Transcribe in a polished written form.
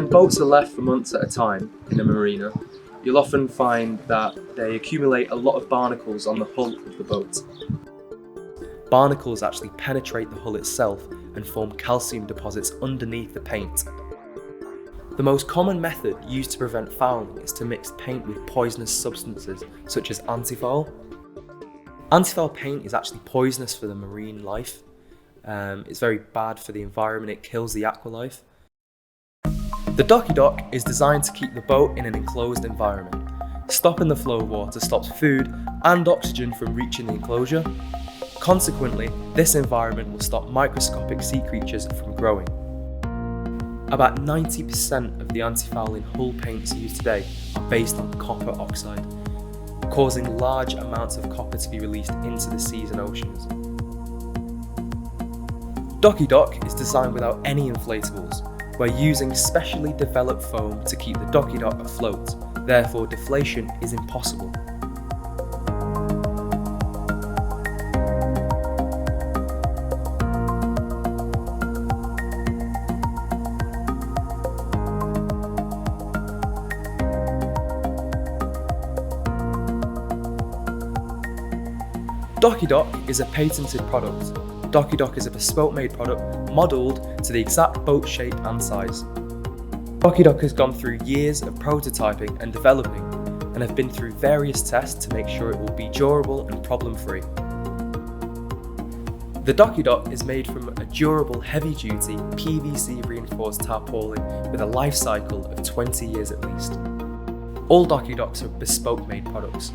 when boats are left for months at a time in a marina, you'll often find that they accumulate a lot of barnacles on the hull of the boat. Barnacles actually penetrate the hull itself and form calcium deposits underneath the paint. The most common method used to prevent fouling is to mix paint with poisonous substances such as antifoul. Antifoul paint is actually poisonous for the marine life. It's very bad for the environment, it kills the aqua life. The DockyDock is designed to keep the boat in an enclosed environment. Stopping the flow of water stops food and oxygen from reaching the enclosure. Consequently, this environment will stop microscopic sea creatures from growing. About 90% of the antifouling hull paints used today are based on copper oxide, causing large amounts of copper to be released into the seas and oceans. DockyDock is designed without any inflatables. We're using specially developed foam to keep the DockyDock afloat, therefore deflation is impossible. DockyDock is a patented product. DockyDock is a bespoke-made product modelled to the exact boat shape and size. DockyDock has gone through years of prototyping and developing and have been through various tests to make sure it will be durable and problem-free. The DockyDock is made from a durable heavy-duty PVC reinforced tarpaulin with a life cycle of 20 years at least. All DockyDocks are bespoke-made products.